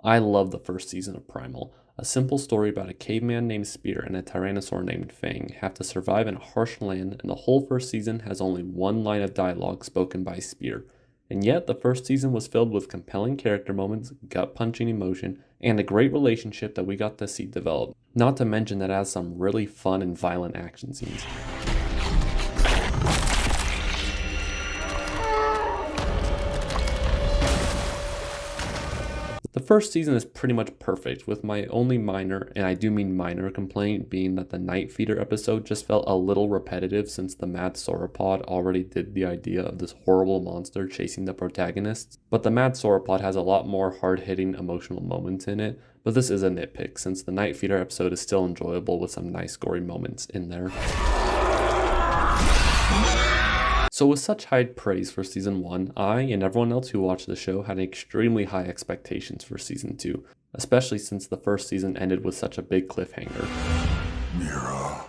I love the first season of Primal. A simple story about a caveman named Spear and a tyrannosaur named Fang have to survive in a harsh land, and the whole first season has only one line of dialogue spoken by Spear. And yet, the first season was filled with compelling character moments, gut-punching emotion, and a great relationship that we got to see develop. Not to mention that it has some really fun and violent action scenes. The first season is pretty much perfect, with my only minor, and I do mean minor, complaint being that the Night Feeder episode just felt a little repetitive since the mad sauropod already did the idea of this horrible monster chasing the protagonists. But the mad sauropod has a lot more hard-hitting emotional moments in it, but this is a nitpick since the Night Feeder episode is still enjoyable with some nice gory moments in there. So with such high praise for Season 1, I and everyone else who watched the show had extremely high expectations for Season 2, especially since the first season ended with such a big cliffhanger. Mira.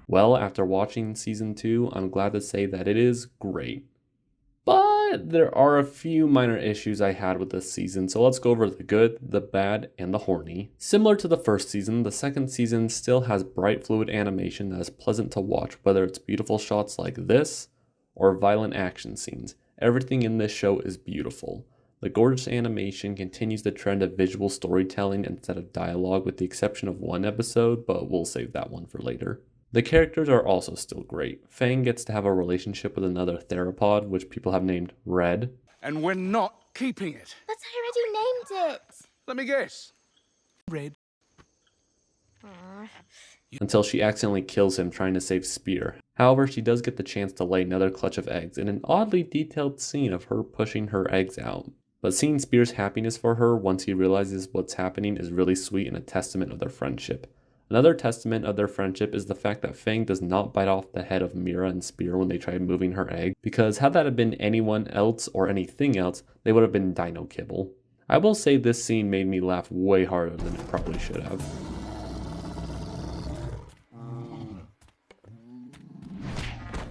Well, after watching Season 2, I'm glad to say that it is great. But there are a few minor issues I had with this season, so let's go over the good, the bad, and the horny. Similar to the first season, the second season still has bright fluid animation that is pleasant to watch, whether it's beautiful shots like this or violent action scenes. Everything in this show is beautiful. The gorgeous animation continues the trend of visual storytelling instead of dialogue, with the exception of one episode, but we'll save that one for later. The characters are also still great. Fang gets to have a relationship with another theropod, which people have named Red. And we're not keeping it. But I already named it. Let me guess. Red. Until she accidentally kills him trying to save Spear. However, she does get the chance to lay another clutch of eggs in an oddly detailed scene of her pushing her eggs out. But seeing Spear's happiness for her once he realizes what's happening is really sweet and a testament of their friendship. Another testament of their friendship is the fact that Fang does not bite off the head of Mira and Spear when they try moving her egg, because had that have been anyone else or anything else, they would have been dino kibble. I will say this scene made me laugh way harder than it probably should have.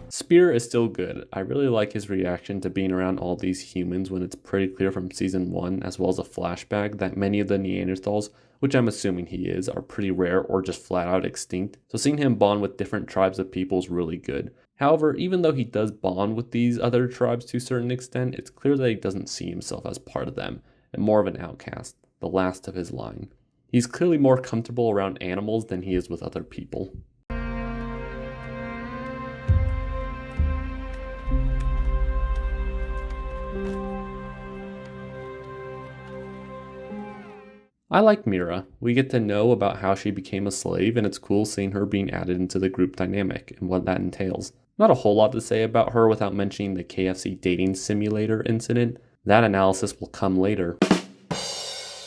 Spear is still good. I really like his reaction to being around all these humans when it's pretty clear from Season 1, as well as a flashback, that many of the Neanderthals, which I'm assuming he is, are pretty rare or just flat out extinct. So seeing him bond with different tribes of people is really good. However, even though he does bond with these other tribes to a certain extent, it's clear that he doesn't see himself as part of them, and more of an outcast, the last of his line. He's clearly more comfortable around animals than he is with other people. I like Mira. We get to know about how she became a slave, and it's cool seeing her being added into the group dynamic and what that entails. Not a whole lot to say about her without mentioning the KFC dating simulator incident. That analysis will come later.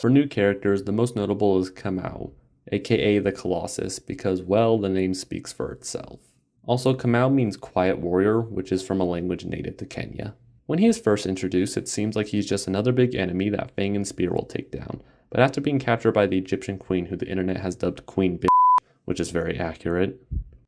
For new characters, the most notable is Kamau, aka the Colossus, because, well, the name speaks for itself. Also, Kamau means quiet warrior, which is from a language native to Kenya. When he is first introduced, it seems like he's just another big enemy that Fang and Spear will take down. But after being captured by the Egyptian queen, who the internet has dubbed Queen Bitch, which is very accurate.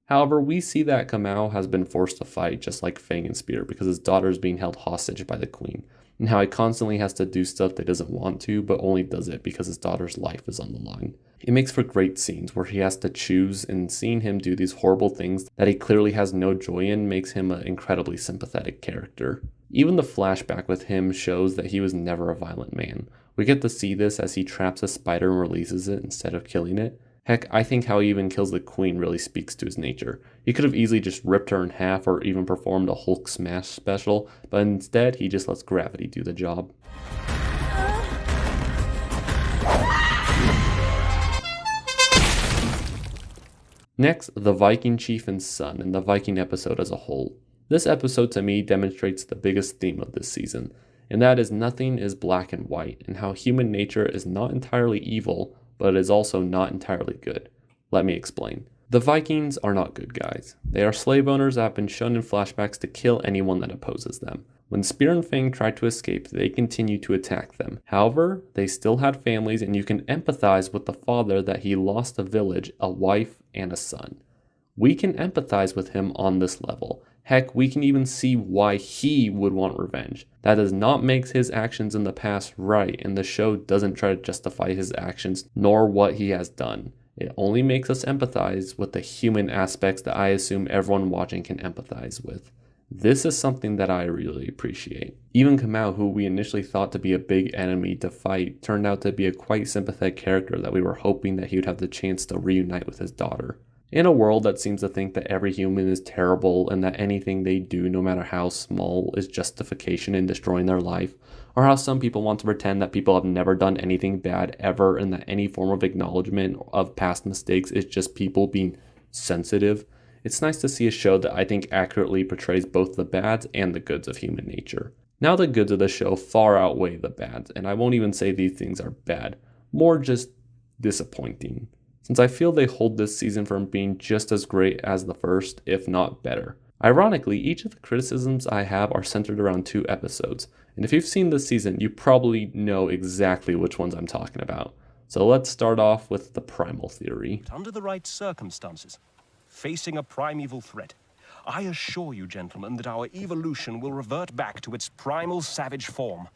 However, we see that Kamau has been forced to fight just like Fang and Spear because his daughter is being held hostage by the queen, and how he constantly has to do stuff that he doesn't want to, but only does it because his daughter's life is on the line. It makes for great scenes where he has to choose, and seeing him do these horrible things that he clearly has no joy in makes him an incredibly sympathetic character. Even the flashback with him shows that he was never a violent man. We get to see this as he traps a spider and releases it instead of killing it. Heck, I think how he even kills the queen really speaks to his nature. He could have easily just ripped her in half or even performed a Hulk smash special, but instead he just lets gravity do the job. Next, the Viking chief and son, and the Viking episode as a whole. This episode to me demonstrates the biggest theme of this season, and that is nothing is black and white, and how human nature is not entirely evil, but it is also not entirely good. Let me explain. The Vikings are not good guys. They are slave owners that have been shown in flashbacks to kill anyone that opposes them. When Spear and Fang tried to escape, they continued to attack them. However, they still had families, and you can empathize with the father that he lost a village, a wife, and a son. We can empathize with him on this level. Heck, we can even see why he would want revenge. That does not make his actions in the past right, and the show doesn't try to justify his actions nor what he has done. It only makes us empathize with the human aspects that I assume everyone watching can empathize with. This is something that I really appreciate. Even Kamau, who we initially thought to be a big enemy to fight, turned out to be a quite sympathetic character that we were hoping that he would have the chance to reunite with his daughter. In a world that seems to think that every human is terrible and that anything they do, no matter how small, is justification in destroying their life, or how some people want to pretend that people have never done anything bad ever and that any form of acknowledgement of past mistakes is just people being sensitive, it's nice to see a show that I think accurately portrays both the bads and the goods of human nature. Now the goods of the show far outweigh the bads, and I won't even say these things are bad, more just disappointing, since I feel they hold this season from being just as great as the first, if not better. Ironically, each of the criticisms I have are centered around 2 episodes, and if you've seen this season, you probably know exactly which ones I'm talking about. So let's start off with the Primal Theory. Under the right circumstances, facing a primeval threat, I assure you, gentlemen, that our evolution will revert back to its primal savage form,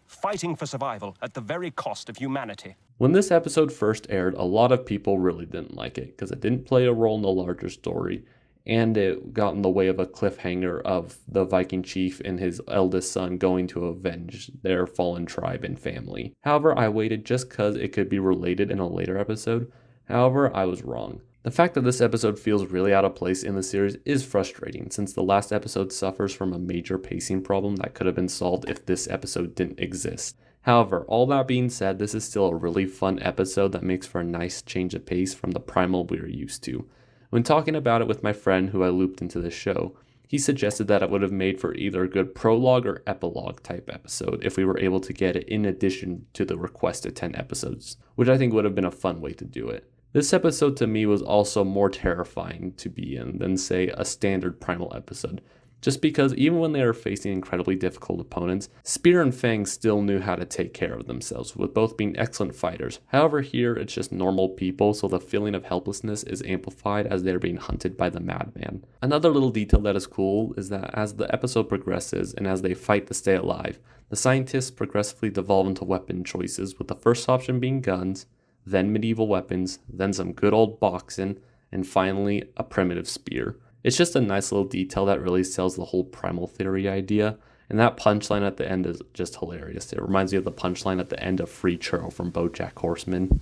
fighting for survival at the very cost of humanity. When this episode first aired, a lot of people really didn't like it because it didn't play a role in the larger story, and it got in the way of a cliffhanger of the Viking chief and his eldest son going to avenge their fallen tribe and family. However, I waited just because it could be related in a later episode. However, I was wrong. The fact that this episode feels really out of place in the series is frustrating, since the last episode suffers from a major pacing problem that could have been solved if this episode didn't exist. However, all that being said, this is still a really fun episode that makes for a nice change of pace from the Primal we were used to. When talking about it with my friend who I looped into this show, he suggested that it would have made for either a good prologue or epilogue type episode if we were able to get it in addition to the requested 10 episodes, which I think would have been a fun way to do it. This episode to me was also more terrifying to be in than, say, a standard Primal episode, just because even when they were facing incredibly difficult opponents, Spear and Fang still knew how to take care of themselves, with both being excellent fighters. However, here it's just normal people, so the feeling of helplessness is amplified as they're being hunted by the madman. Another little detail that is cool is that as the episode progresses and as they fight to stay alive, the scientists progressively devolve into weapon choices, with the first option being guns, then medieval weapons, then some good old boxing, and finally a primitive spear. It's just a nice little detail that really sells the whole Primal Theory idea, and that punchline at the end is just hilarious. It reminds me of the punchline at the end of Free Churro from BoJack Horseman.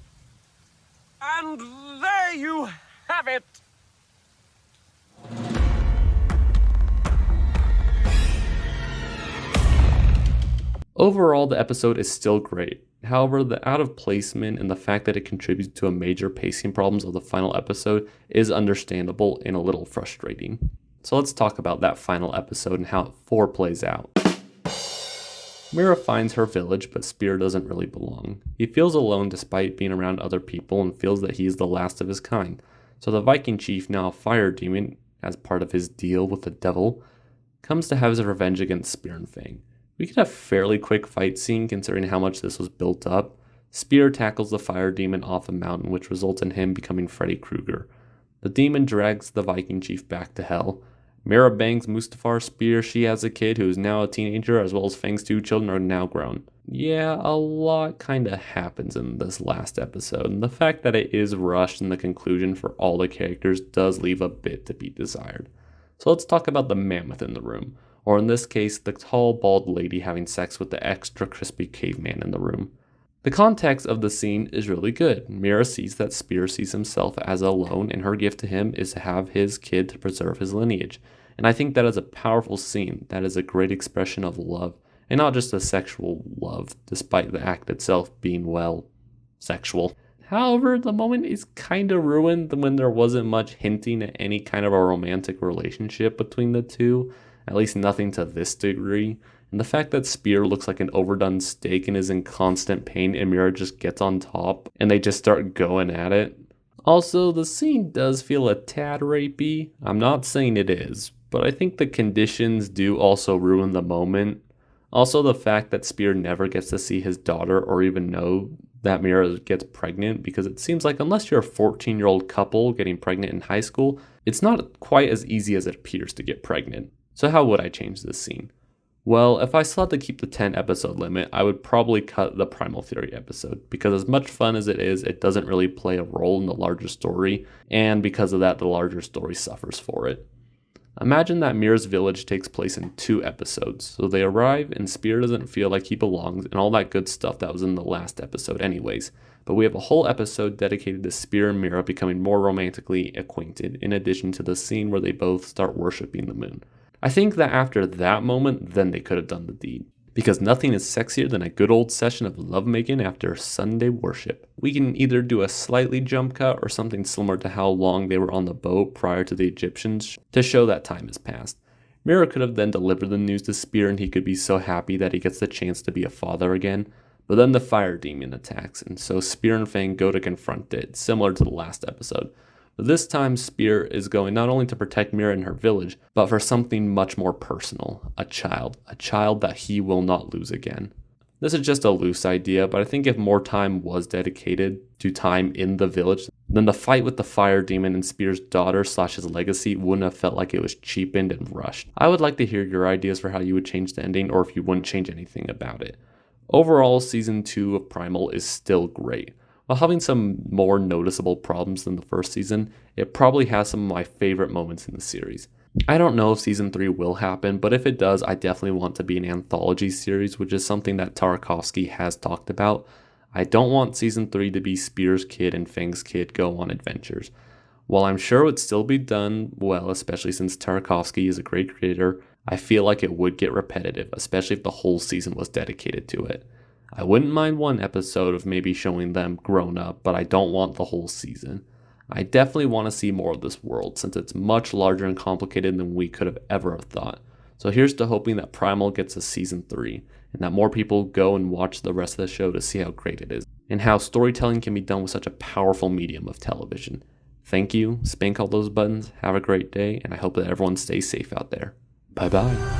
And there you have it! Overall, the episode is still great. However, the out of placement and the fact that it contributes to a major pacing problems of the final episode is understandable and a little frustrating. So let's talk about that final episode and how it foreplays out. Mira finds her village, but Spear doesn't really belong. He feels alone despite being around other people and feels that he is the last of his kind. So the Viking chief, now a fire demon, as part of his deal with the devil, comes to have his revenge against Spear and Fang. We get a fairly quick fight scene considering how much this was built up. Spear tackles the fire demon off a mountain, which results in him becoming Freddy Krueger. The demon drags the Viking chief back to hell. Mira bangs Mustafar's spear. She has a kid who is now a teenager, as well as Fang's 2 children are now grown. Yeah, a lot kinda happens in this last episode, and the fact that it is rushed in the conclusion for all the characters does leave a bit to be desired. So let's talk about the mammoth in the room. Or in this case, the tall, bald lady having sex with the extra crispy caveman in the room. The context of the scene is really good. Mira sees that Spear sees himself as alone, and her gift to him is to have his kid to preserve his lineage. And I think that is a powerful scene. That is a great expression of love, and not just a sexual love, despite the act itself being, well, sexual. However, the moment is kind of ruined when there wasn't much hinting at any kind of a romantic relationship between the two. At least nothing to this degree. And the fact that Spear looks like an overdone steak and is in constant pain and Mira just gets on top and they just start going at it. Also, the scene does feel a tad rapey. I'm not saying it is, but I think the conditions do also ruin the moment. Also, the fact that Spear never gets to see his daughter or even know that Mira gets pregnant, because it seems like unless you're a 14-year-old couple getting pregnant in high school, it's not quite as easy as it appears to get pregnant. So how would I change this scene? Well, if I still had to keep the 10 episode limit, I would probably cut the Primal Theory episode, because as much fun as it is, it doesn't really play a role in the larger story, and because of that, the larger story suffers for it. Imagine that Mira's village takes place in 2 episodes, so they arrive and Spear doesn't feel like he belongs and all that good stuff that was in the last episode anyways, but we have a whole episode dedicated to Spear and Mira becoming more romantically acquainted, in addition to the scene where they both start worshipping the moon. I think that after that moment, then they could have done the deed. Because nothing is sexier than a good old session of lovemaking after Sunday worship. We can either do a slightly jump cut or something similar to how long they were on the boat prior to the Egyptians to show that time has passed. Mira could have then delivered the news to Spear and he could be so happy that he gets the chance to be a father again. But then the fire demon attacks, and so Spear and Fang go to confront it, similar to the last episode. But this time, Spear is going not only to protect Mira and her village, but for something much more personal, a child that he will not lose again. This is just a loose idea, but I think if more time was dedicated to time in the village, then the fight with the fire demon and Spear's daughter / his legacy wouldn't have felt like it was cheapened and rushed. I would like to hear your ideas for how you would change the ending, or if you wouldn't change anything about it. Overall, Season 2 of Primal is still great. While having some more noticeable problems than the first season, it probably has some of my favorite moments in the series. I don't know if Season 3 will happen, but if it does, I definitely want to be an anthology series, which is something that Tarkovsky has talked about. I don't want Season 3 to be Spear's kid and Fang's kid go on adventures. While I'm sure it would still be done well, especially since Tarkovsky is a great creator, I feel like it would get repetitive, especially if the whole season was dedicated to it. I wouldn't mind one episode of maybe showing them grown up, but I don't want the whole season. I definitely want to see more of this world, since it's much larger and complicated than we could have ever thought. So here's to hoping that Primal gets a Season 3, and that more people go and watch the rest of the show to see how great it is, and how storytelling can be done with such a powerful medium of television. Thank you, spank all those buttons, have a great day, and I hope that everyone stays safe out there. Bye bye.